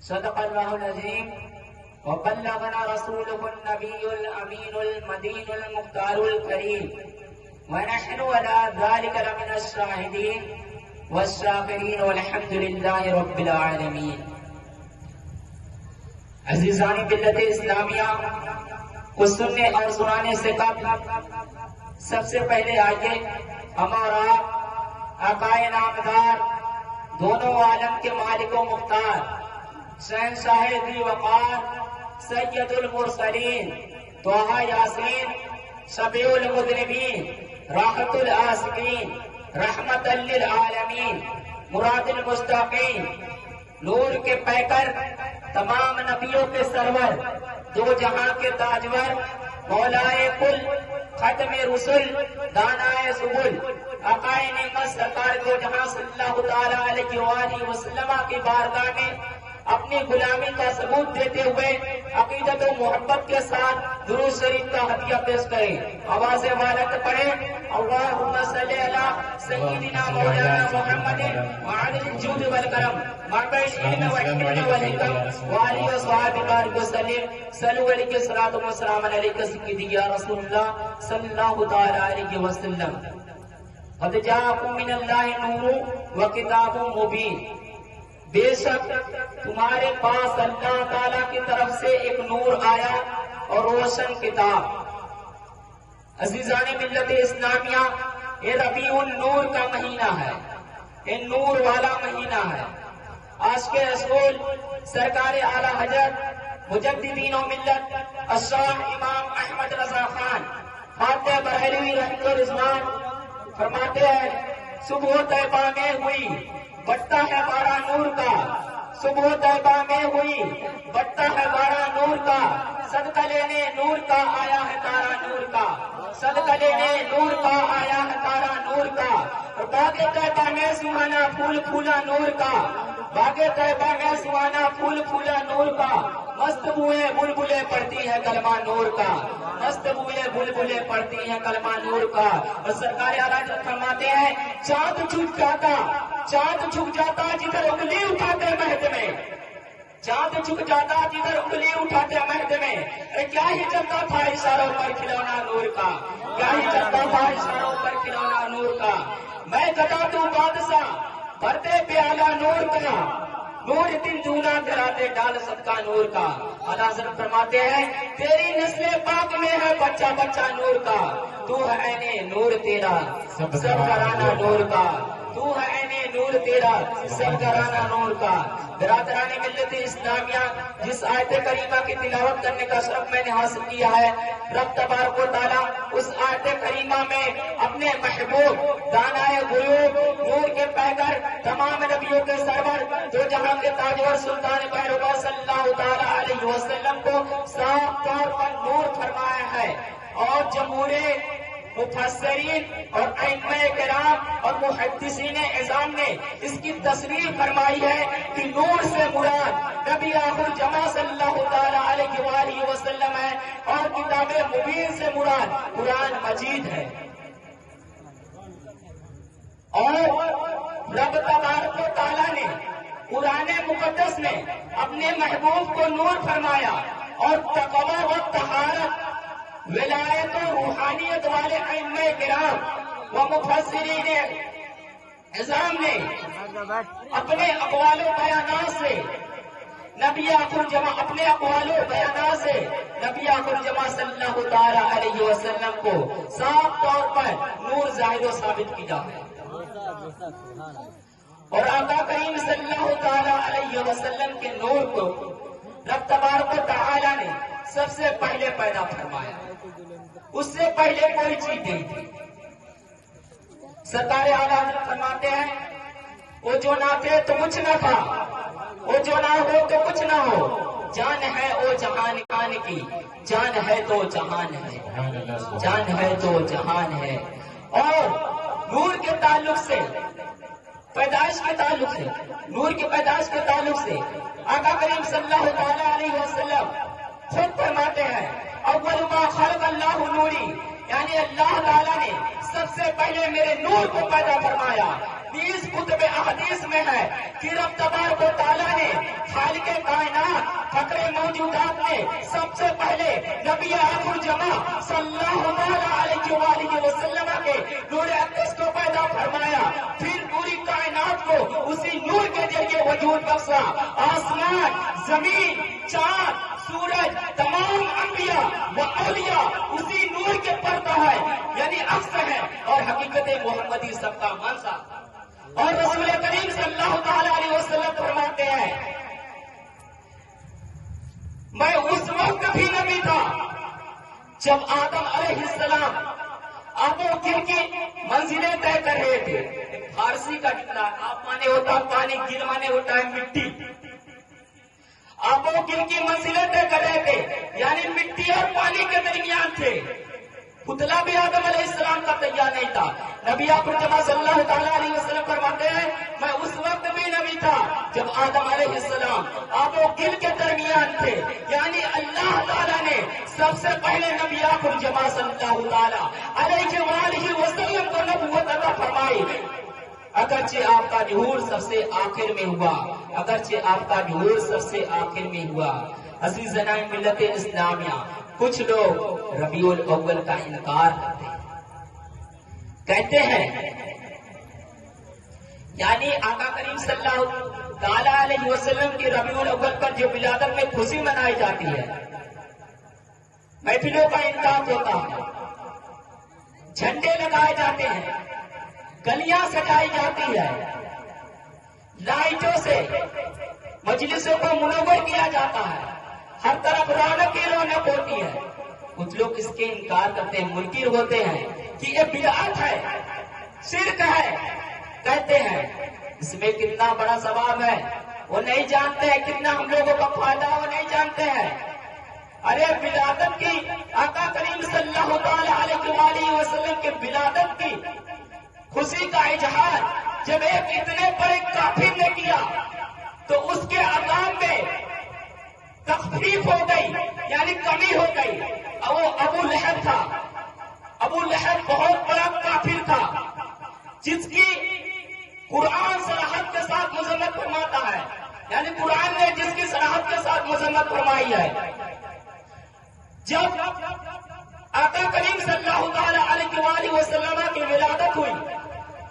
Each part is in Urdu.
صدق اللہ العظیم وبلغنا رسوله النبی الامین المدین المختار الکریم ونحن على ذلك لمن الشاہدین والشاکرین والحمد للہ رب العالمین۔ عزیزان ملت اسلامیہ، کو سننے اور سنانے سے قبل سب سے پہلے آئیے ہمارا آقائے نامدار، دونوں عالم کے مالک و مختار، شہنشاہ ذی وقار، سید المرسلین، طٰہٰ یاسین، شفیع المذنبین، راحت العاشقین، رحمت للعالمین، مراد المشتاقین، نور کے پیکر، تمام نبیوں کے سرور، دو جہاں کے تاجور، مولائے کل، ختم رسل، دانائے سبل، آقائے نعمت سرکار دو جہاں صلی اللہ تعالیٰ علیہ وآلہ وسلم کی بارگاہ میں اپنی غلامی کا ثبوت دیتے ہوئے عقیدت و محبت کے ساتھ درود شریف کا ہدیہ پیش کریں۔ آواز والد پڑھیں، اللہم صلی علی سیدنا مولانا محمد وعلی الجود والکرم مربع العلم والحکمت والحکم وعلی وصحابہ بارک وسلم صلو علیہ الصلاۃ والسلام علیک سیدی یا رسول اللہ صلی اللہ تعالی علیہ وسلم۔ قد جاءکم من اللہ نور وکتاب مبین، بے شک تمہارے پاس اللہ تعالیٰ کی طرف سے ایک نور آیا اور روشن کتاب۔ عزیزان ملت اسلامیہ، یہ ربیع النور کا مہینہ ہے، یہ نور والا مہینہ ہے۔ آج کے رسول سرکار اعلی حضرت مجددین و ملت الشاہ امام احمد رضا خان فاتح بریلوی رحمۃ الرضوان فرماتے ہیں، صبح طیبہ میں ہوئی بٹتا ہے بارہ نور کا، صبح طیبہ میں ہوئی بٹتا ہے بارہ نور کا، صدقہ لینے نور کا آیا ہے تارا نور کا، صدقہ لینے نور کا آیا ہے تارا نور کا، اور باغ طیبہ میں سہانا پھول پھولا نور کا، باغ طیبہ میں سہانا پھول پھولا نور کا، مست بوئے بلبلے پڑتی ہے کلمہ نور کا، مست بوئے بلبلے پڑتی ہے کلمہ نور کا۔ اور سرکار اعلیٰ حضرت فرماتے ہیں، چاند چھپ جاتا، چاند چھپ جاتا جدھر انگلی اٹھاتے مہد میں، چاند چھپ جاتا جدھر انگلی اٹھاتے مہد میں، کیا ہی چلتا تھا اشاروں پر کھلونا نور کا، کیا ہی چلتا تھا اشاروں پر کھلونا نور کا۔ میں گدا تو بادشاہ بھرتے پیالہ نور کا، نور دن دونا کراتے ڈال صدقہ نور کا۔ اعلیٰ حضرت فرماتے ہیں، تیری نسل پاک میں ہے بچہ بچہ نور کا، تو ہے عین نور تیرا سب گھرانہ نور کا، تو ہے عین نور تیرا سب گھرانہ نور کا۔ برادران ملت اسلامیہ، جس آیت کریمہ کی تلاوت کرنے کا شرف میں نے حاصل کیا ہے، رب تبارک و تعالیٰ اس آیت کریمہ میں اپنے محبوب دانائے غیوب نور کے پیکر تمام نبیوں کے سرور دو جہاں کے تاجور سلطان پیروکار صلی اللہ تعالیٰ علیہ وسلم کو صاف طور پر نور فرمایا ہے، اور جمہور مفسرین اور ائمہ کرام اور محدثین اعظام نے اس کی تصریح فرمائی ہے کہ نور سے مراد نبی آخر جمع صلی اللہ تعالیٰ علیہ وآلہ وسلم ہے، اور کتاب مبین سے مراد قرآن مجید ہے۔ اور رب تبارک و تعالیٰ نے قرآن مقدس میں اپنے محبوب کو نور فرمایا، اور تقوی و طہارت، ولایت و روحانیت والے ائمہ کرام و مفسرین اعظام نے اپنے اقوال و بیانات سے نبی آخر جمع نبی آخر جمع صلی اللہ تعالی علیہ وسلم کو صاف طور پر نور ظاہر و ثابت کیا ہے۔ اور آقا کریم صلی اللہ تعالی علیہ وسلم کے نور کو رب تبارک و تعالی نے سب سے پہلے پیدا فرمایا، اس سے پہلے کوئی چیز نہیں تھی۔ سرکار اعلیٰ حضرت فرماتے ہیں، وہ جو نہ تھے تو کچھ نہ تھا، وہ جو نہ ہو تو کچھ نہ ہو، جان ہے وہ جہان کان کی، جان ہے تو جہان ہے، جان ہے تو جہان ہے۔ اور نور کے تعلق سے، پیدائش کے تعلق سے، نور کی پیدائش کے تعلق سے آقا کریم صلی اللہ تعالیٰ علیہ وسلم خود فرماتے ہیں، اول ما خلق اللہ نوری، یعنی اللہ تعالیٰ نے سب سے پہلے میرے نور کو پیدا فرمایا۔ 20 کتب احادیث کس میں ہے کہ رب تبارک و تعالیٰ نے خالق کائنات فقر موجودات میں سب سے پہلے نبی آخر جمع صلی اللہ علیہ وآلہ وسلم کے نور اقدس کو پیدا فرمایا، پھر پوری کائنات کو اسی نور کے ذریعے وجود بخشا۔ آسمان، زمین، چاند، سورج، تمام انبیاء و اولیاء اسی نور کے پردہ ہے، یعنی عکس ہے اور حقیقت محمدی سب کا منشا۔ اور رسول کریم صلی اللہ تعالی علیہ وسلم فرماتے ہیں میں اس وقت بھی نبی تھا جب آدم علیہ السلام آب و گل کی منزلیں طے کر رہے تھے۔ فارسی کا جملہ، آپ مانے ہوتا پانی، گل مانے ہوتا ہے مٹی۔ آب و گل کی منزلیں طے کر رہے تھے، یعنی مٹی اور پانی کے درمیان تھے۔ پتلا بھی آدم علیہ السلام کا تیار نہیں تھا۔ نبی اکرم صلی اللہ تعالیٰ علیہ وسلم فرماتے ہیں میں اس وقت بھی نبی تھا جب آدم علیہ السلام آب و گل کے درمیان تھے، یعنی اللہ تعالیٰ نے سب سے پہلے نبی اکرم صلی اللہ تعالیٰ علیہ وآلہ وسلم کو نبوت عطا فرمائی۔ اگرچہ آپ کا ظہور سب سے آخر میں ہوا، اگرچہ آپ کا ظہور سب سے آخر میں ہوا۔ عزیزان ملت اسلامیہ، کچھ لوگ ربیع الاول کا انکار کرتے ہیں، کہتے ہیں یعنی آقا کریم صلی اللہ تعالی علیہ وسلم کی ربیع الاول پر جو ولادت میں خوشی منائی جاتی ہے، محفلوں کا انعقاد ہوتا ہے، جھنڈے لگائے جاتے ہیں، گلیاں سجائی جاتی ہے، لائٹوں سے مجلسوں کو منور کیا جاتا ہے، ہر طرف رونق ہی رونق ہوتی ہے۔ کچھ لوگ اس کے انکار کرتے ہیں، منکر ہوتے ہیں کہ یہ بدعت ہے، شرک ہے، کہتے ہیں اس میں کتنا بڑا ثواب ہے وہ نہیں جانتے ہیں، کتنا ہم لوگوں کا فائدہ وہ نہیں جانتے ہیں۔ ارے ولادت کی، آقا کریم صلی اللہ تعالی علیہ وآلہ وسلم کے ولادت کی خوشی کا اظہار جب ایک اتنے بڑے کافر نے کیا تو اس کے عذاب میں تخفیف ہو گئی، یعنی کمی ہو گئی۔ وہ ابو لہب تھا، ابو لہب بہت بڑا کافر تھا جس کی قرآن صراحت کے ساتھ مذمت فرماتا ہے، یعنی قرآن نے جس کی صراحت کے ساتھ مذمت فرمائی ہے۔ جب آقا کریم صلی اللہ تعالی علیہ وآلہ وسلم کی ولادت ہوئی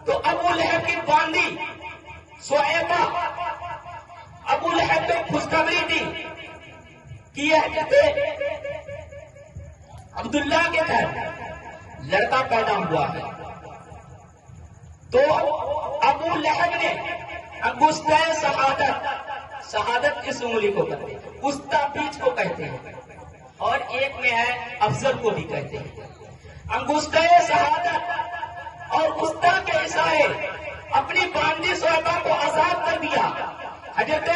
تو ابو لہب کی باندی سویبہ ابو لہب کو خوشخبری دی کہ یہ عبداللہ کے گھر لڑکا پیدا ہوا ہے۔ تو ابو لہب نے انگشتہ شہادت، شہادت اس انگلی کو کہتے ہیں، وسطی بیچ کو کہتے ہیں، اور ایک میں ہے افضل کو بھی کہتے ہیں۔ انگشتہ شہادت اور وسطی کے اشارے اپنی باندی سویبہ کو آزاد کر دیا۔ حضرت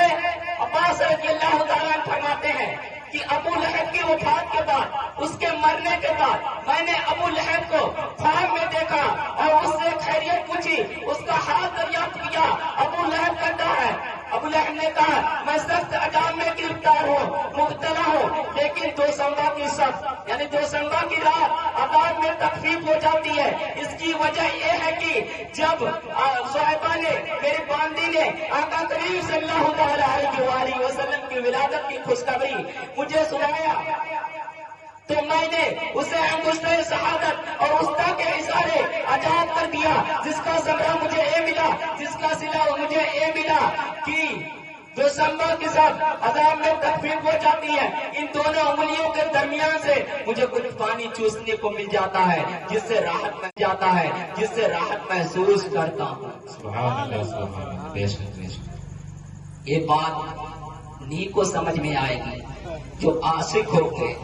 عباس رضی اللہ تعالیٰ عنہ فرماتے ہیں کہ ابو لہب کی وفات کے بعد، اس کے مرنے کے بعد میں نے ابو لہب کو خواب میں دیکھا اور اس سے خیریت پوچھی، اس کا حال دریافت کیا۔ ابو لہب کہتا ہے، ابو لہب نے کہا میں سخت عذاب میں گرفتار ہوں، مبتلا ہوں، لیکن دوشنبہ کی سخت، یعنی دوشنبہ کی رات عذاب میں تخفیف ہو جاتی ہے۔ اس کی وجہ یہ ہے کہ جب صحابہ نے، میری باندی نے آقا کریم صلی اللہ تعالی علیہ وآلہ وسلم کی ولادت کی خوشخبری مجھے سنایا تو میں نے اسے انگشتہ شہادت اور وسطی کے اشارے آزاد کر دیا، جس کا ثمرہ مجھے یہ ملا، جس کا صلہ مجھے یہ ملا کہ دوشنبہ کے ساتھ عذاب میں تخفیف ہو جاتی ہے۔ ان دونوں انگلیوں کے درمیان سے مجھے کچھ پانی چوسنے کو مل جاتا ہے، جس سے راحت مل جاتا ہے، جس سے راحت محسوس کرتا ہوں۔ سبحان اللہ، سبحان اللہ، بے شک بے شک۔ یہ بات نہیں کو سمجھ میں آئے گی، جو عاشق ہوں گے،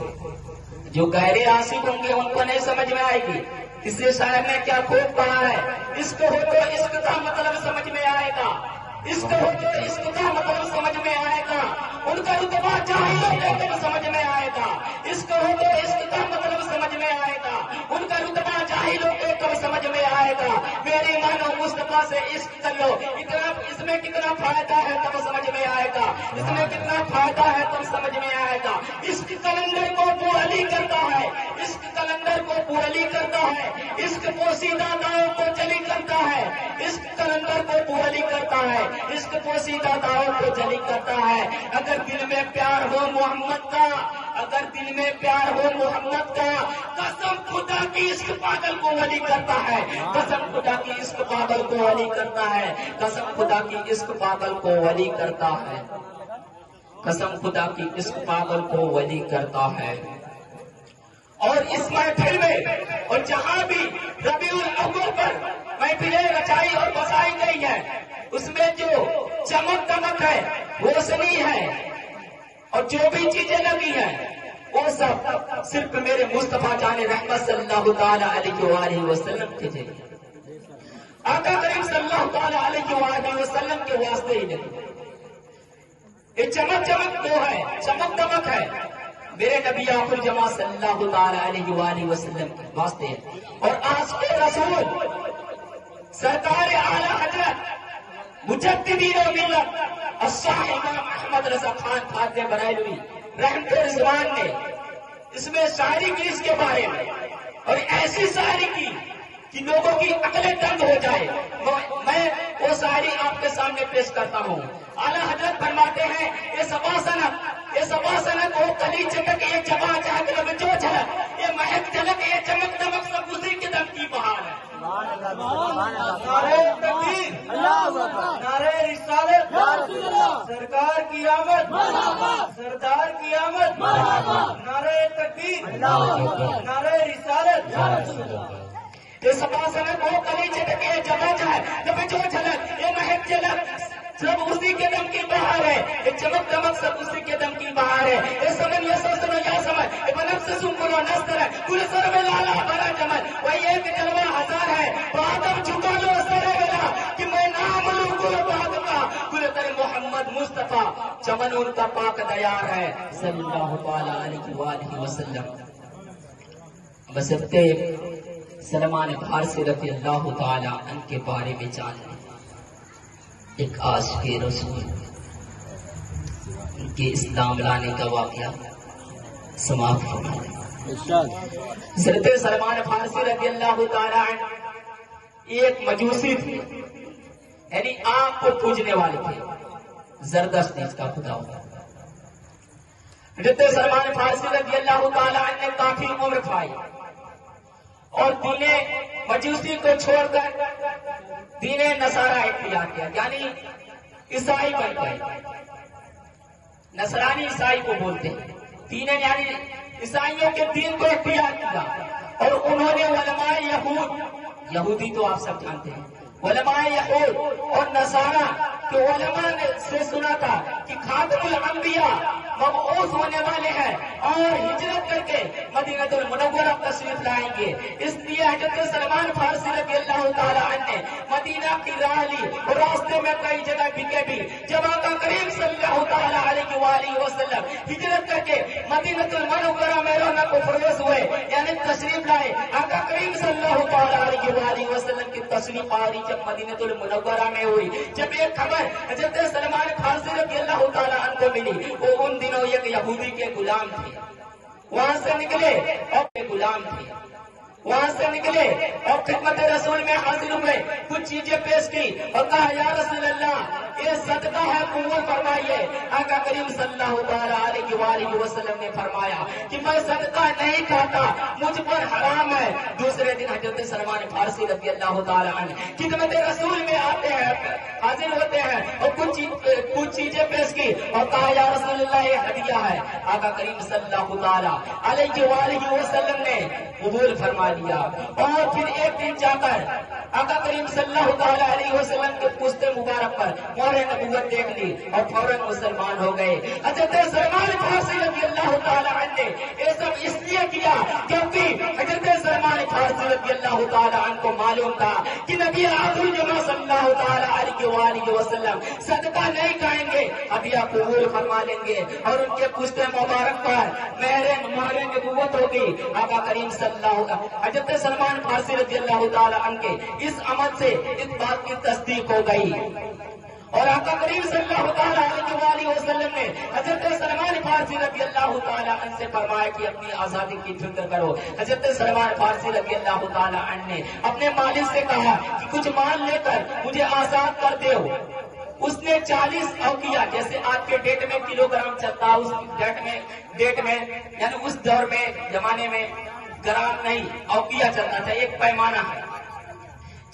جو گہرے عاشق ہوں گے ان کو نہیں سمجھ میں آئے گی۔ اس سے شاعر نے کیا خوب پڑھا ہے، عشق ہو تو عشق کا مطلب سمجھ میں آئے گا، عشق ہو تو عشق کا مطلب سمجھ میں آئے گا، ان کا رتبہ جاہلوں کو کب سمجھ میں آئے گا، عشق ہو تو عشق کا مطلب سمجھ میں آئے گا، ان کا رتبہ جاہلوں کو کب سمجھ میں آئے گا۔ میرے مانو مصطفیٰ سے عشق کر لو، اتنا اس میں کتنا فائدہ ہے تب سمجھ میں آئے گا، اس میں کتنا فائدہ ہے تب سمجھ میں آئے گا۔ عشق کلندر کو پوری کرتا ہے، عشق کلندر کو پوری کرتا ہے، عشق پوشیدہ داؤں کو چلی کرتا ہے، عشق کلندر کو پوری کرتا ہے۔ ہے، عشق پوشیدہ دعوت کو جلی کرتا ہے۔ اگر دل میں پیار ہو محمد کا، اگر دل میں پیار ہو محمد کا، قسم خدا کی عشق پاگل کو ولی کرتا ہے، قسم خدا کی عشق پاگل کو ولی کرتا ہے، قسم خدا کی عشق پاگل کو ولی کرتا ہے، قسم خدا کی عشق پاگل کو ولی کرتا ہے۔ اور اس محفل میں اور جہاں بھی ربیع الاول پر محفلیں رچائی اور بسائی گئی ہے، اس میں جو چمک دمک ہے، روشنی ہے، اور جو بھی چیزیں لگی ہیں، وہ سب صرف میرے مصطفیٰ جان رحمت صلی اللہ تعالی علیہ وآلہ وسلم کے ذریعے، آقا کریم صلی اللہ تعالی علیہ وآلہ وسلم کے واسطے ہی نہیں۔ یہ چمک تو ہے، چمک دمک ہے، میرے نبی آخر جماعت صلی اللہ تعالی علیہ وآلہ وسلم کے واسطے ہے۔ اور آج کے رسول سرکار اعلیٰ حضرت مجددین و ملت الشاہ امام احمد رضا خان خادم بریلوی رحمت رضوان نے اس میں شاعری کی اس کے بارے میں، اور ایسی شاعری کی کہ لوگوں کی عقلیں تنگ ہو جائے، میں وہ شاعری آپ کے سامنے پیش کرتا ہوں۔ اعلیٰ حضرت فرماتے ہیں، یہ سبا سنت وہ کلی چمک، یہ چبا چاہت لب جو جھلک، یہ مہک جھلک، یہ چمک دمک، سب اسی کے دم کی بہار ہے۔ نعرہ تکبیر، نعرہ رسالت، سرکار کی آمد، سردار کی آمد، نعرہ تکبیر، نعرہ رسالت۔ یہ سبا سنت وہ کلی چمک، یہ چبا چاہت لب جو جھلک، یہ مہک جھلک، سب اسی کے دم کی بہار ہے، یہ چمک دمک سب اسی کے دم کی بہار ہے۔ یہ سمن یا سسن یا سمن، یہ بنفس سنکن و نستر ہے، کل سر میں لالا بھرا جمن، وہی ایک جلوہ ہزار ہے، بادم جھکا لو سر ملا کہ میں نام لوں کل باد کا، کل تر محمد مصطفیٰ چمن ان کا پاک دیار ہے صلی اللہ تعالی علیہ وآلہ وسلم۔ بسرتے سلمان فارسی رضی اللہ تعالی عنہ کے بارے میں جان لیں۔ ایک عاشق رسول ان کے اسلام لانے کا واقعہ سماعت فرمائیں۔ حضرت سلمان فارسی رضی اللہ تعالی عنہ ایک مجوسی تھے، یعنی آگ کو پوجنے والے تھے، زردشت اس کا خدا ہوتا۔ حضرت سلمان فارسی رضی اللہ تعالی عنہ نے کافی عمر پائی اور دین مجوسی کو چھوڑ کر دین نصارہ اختیار کیا، یعنی عیسائی بن گئے۔ نصرانی عیسائی کو بولتے ہیں، دین یعنی عیسائیوں کے دین کو اختیار کیا، اور انہوں نے علماء یہودی تو آپ سب جانتے ہیں، علماء یہود اور نصارہ کے علماء نے سے سنا تھا کہ خاتم الانبیاء مبعوث ہونے والے ہیں اور ہجرت کر کے مدینہ المنورہ تشریف لائیں گے۔ اس لیے حضرت سلمان فارسی رضی اللہ تعالی عنہ نے مدینہ کی راہ لی، اور راستے میں کئی جگہ بکے بھی۔ جب آقا کریم صلی اللہ تعالی علیہ وآلہ وسلم ہجرت کر کے مدینہ المنورہ میں رونق و فروز ہوئے، یعنی تشریف لائے، آقا کریم صلی اللہ تعالی علیہ وآلہ وسلم کی تشریف آوری جب مدینہ المنورہ میں ہوئی، جب یہ خبر حضرت سلمان فارسی رضی اللہ تعالی عنہ کو ملی، وہ ان دنوں ایک یہودی کے غلام تھے، وہاں سے نکلے اور غلام تھے، وہاں سے نکلے اور خدمت رسول میں حاضر ہوئے، کچھ چیزیں پیش کی اور کہا یا رسول اللہ یہ صدقہ ہے، قبول فرمائیے۔ آقا کریم صلی اللہ تعالی علیہ وآلہ وسلم نے فرمایا کہ میں صدقہ نہیں کھاتا، مجھ پر حرام ہے۔ دوسرے دن حضرت سلمان فارسی رضی اللہ تعالی عنہ خدمت رسول میں آتے ہیں، حاضر ہوتے ہیں اور کچھ چیزیں پیش کی اور کہا یا رسول اللہ یہ ہدیہ ہے۔ آقا کریم صلی اللہ تعالی علیہ وآلہ وسلم نے قبول فرما لیا، اور پھر ایک دن جا کر آقا کریم صلی اللہ تعالی علیہ وسلم کے پشت مبارک پر مہر نبوت دیکھ لی اور فوراً مسلمان ہو گئے۔ حضرت سلمان فارسی رضی اللہ تعالی عنہ نے یہ سب اس لیے کیا کیونکہ حضرت سلمان فارسی رضی اللہ تعالی عنہ کو معلوم تھا کہ نبی آخر جمعہ صلی اللہ تعالی علیہ وآلہ وسلم صدقہ نہیں کھائیں گے، ہدیہ قبول فرما لیں گے، اور ان کے پشت مبارک پر مہر نبوت ہوگی۔ آقا کریم صلی اللہ حضرت سلمان فارسی رضی اللہ تعالی عنہ کے اس عمل سے اس بات کی تصدیق ہو گئی، اور آقا کریم صلی اللہ تعالی علیہ وآلہ وسلم نے حضرت سلمان فارسی رضی اللہ تعالی عنہ سے فرمایا کہ اپنی آزادی کی فکر کرو۔ حضرت سلمان فارسی رضی اللہ تعالی عنہ نے اپنے مالک سے کہا کہ کچھ مال لے کر مجھے آزاد کر دو۔ اس نے 40 اوقیہ، جیسے آج کے ڈیٹ میں کلو گرام چلتا ہے، اس ڈیٹ میں یعنی اس دور میں زمانے میں گرام نہیں اوقیہ چلتا تھا، ایک پیمانہ ہے۔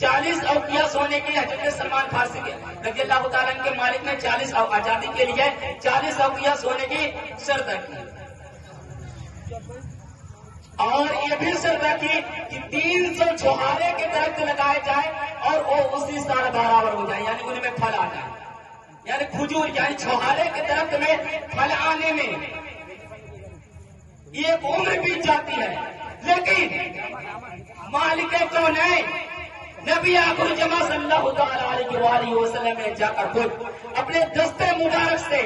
40 اوقیہ سونے کی حضرت سلمان فارسی کے رضی اللہ تعالیٰ عنہ کے مالک نے 40 آزادی کے لیے 40 اوقیہ سونے کی شرط رکھی، اور یہ بھی شرط رکھی کہ 300 چھوہارے کے درخت لگائے جائے اور وہ اسی سال برابر ہو جائے، یعنی ان میں پھل آ جائے، یعنی کھجور یعنی چھوہارے کے درخت میں پھل آنے میں یہ عمر بیت جاتی ہے۔ لیکن مالک کونین نبی آخر جمع صلی اللہ تعالی علیہ وسلم نے جا کر خود اپنے دستے مبارک سے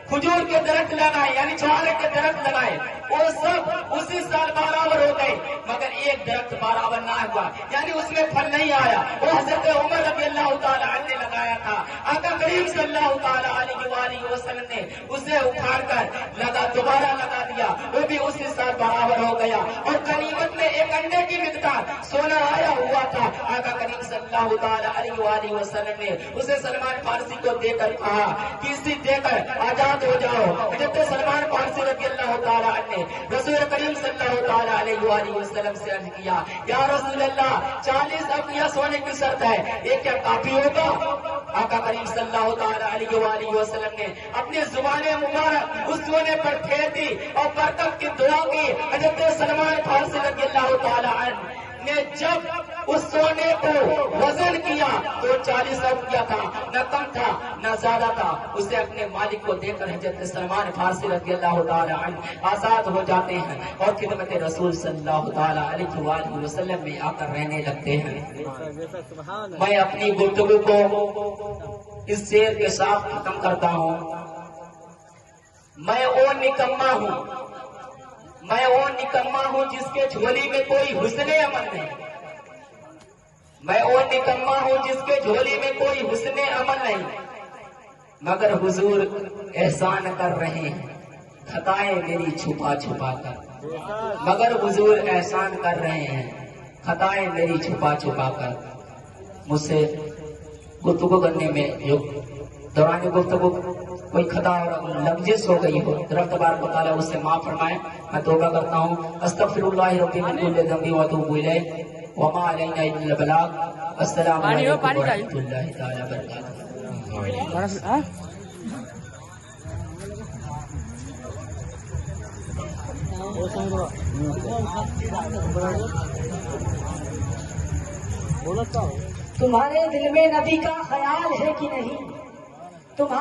کھجور کے درخت لگائے، یعنی چھوہارے کے درخت لگائے، وہ سب اسی سال برابر ہو گئے، مگر ایک درخت برابر نہ ہوا، یعنی اس میں پھل نہیں آیا۔ وہ حضرت عمر رضی اللہ تعالی عنہ نے لگایا تھا، آقا کریم صلی اللہ تعالی علیہ وسلم نے اسے اکھاڑ کر دوبارہ لگا دیا، وہ بھی اسی سال برابر ہو گیا، اور غنیمت میں ایک انڈے کی مقدار سونا آیا ہوا تھا۔ آقا کریم صلی اللہ تعالی علیہ وسلم نے اسے سلمان فارسی کو دے کر کہا کہ اسے دے کر آزاد ہو جاؤ۔ حضرت سلمان فارسی رضی اللہ تعالی عنہ نے رسول کریم صلی اللہ تعالی علیہ وسلم سے عرض کیا، یا رسول اللہ 40 اوقیہ سونے کی شرط ہے، یہ کیا کافی ہوگا؟ آقا کریم صلی اللہ تعالی علیہ وسلم نے اپنی زبان مبارک اس سونے پر پھیر دی اور برکت کی دعا کی۔ حضرت سلمان فارسی رضی اللہ تعالی عنہ نے جب اس سونے کو وزن کیا تو 40 اوقیہ تھا، نہ کم تھا نہ زیادہ تھا، اسے اپنے مالک کو دے کر حضرت سلمان فارسی رضی اللہ تعالی عنہ آزاد ہو جاتے ہیں اور خدمت رسول صلی اللہ تعالی علیہ وسلم میں آ کر رہنے لگتے ہیں۔ میں اپنی گفتگو کو اس شعر کے ساتھ ختم کرتا ہوں، میں وہ نکما ہوں، میں وہ نکما ہوں جس کے جھولی میں کوئی حسن عمل نہیں، میں وہ نکما ہوں جس کے جھولی میں کوئی حسن عمل نہیں، مگر حضور احسان کر رہے ہیں خطائیں میری چھپا چھپا کر، مگر حضور احسان کر رہے ہیں خطائیں میری چھپا چھپا کر۔ مجھ سے گفتگو کرنے میں جو دوران گفتگو کوئی خطا اور لفظ ہو گئی ہو، رب تبارک و تعالیٰ اس سے معاف فرمائے، میں توبہ کرتا ہوں۔ استغفر اللہ ربی من کل ذنب واتوب الیہ وما علینا الا البلاغ۔ السلام علیکم ورحمۃ اللہ تعالیٰ وبرکاتہ۔ تمہارے دل میں نبی کا خیال ہے کہ نہیں؟ تمہارے